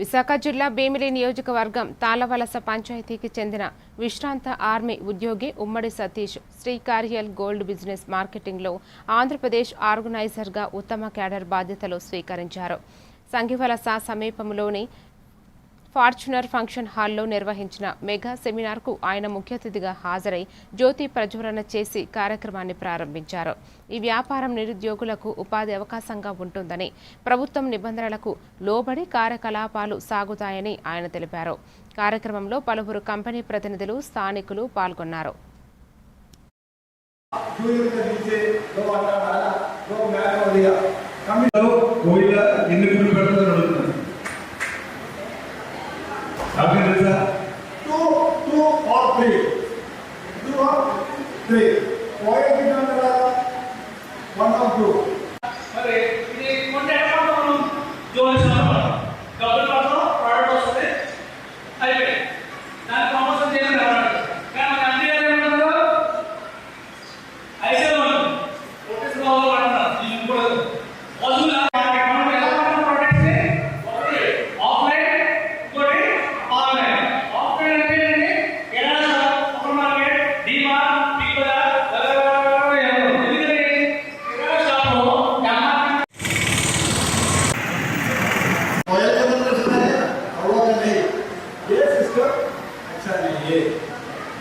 విశాఖ జిల్లా భీమిలి నియోజకవర్గం తాళవలస పంచాయతీకి చెందిన విశ్రాంత ఆర్మీ ఉద్యోగి ఉమ్మడి సతీష్ శ్రీకారియల్ గోల్డ్ బిజినెస్ మార్కెటింగ్లో ఆంధ్రప్రదేశ్ ఆర్గనైజర్గా ఉత్తమ క్యాడర్ బాధ్యతలు స్వీకరించారు. సంఘివలస సమీపంలోని ఫార్చునర్ ఫంక్షన్ హాల్లో నిర్వహించిన మెగా సెమినార్కు ఆయన ముఖ్య అతిథిగా హాజరై జ్యోతి ప్రజ్వలన చేసి కార్యక్రమాన్ని ప్రారంభించారు. ఈ వ్యాపారం నిరుద్యోగులకు ఉపాధి అవకాశంగా ఉంటుందని, ప్రభుత్వం నిబంధనలకు లోబడి కార్యకలాపాలు సాగుతాయని ఆయన తెలిపారు. కార్యక్రమంలో పలువురు కంపెనీ ప్రతినిధులు, స్థానికులు పాల్గొన్నారు.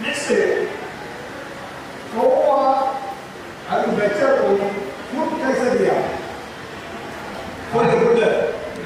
Next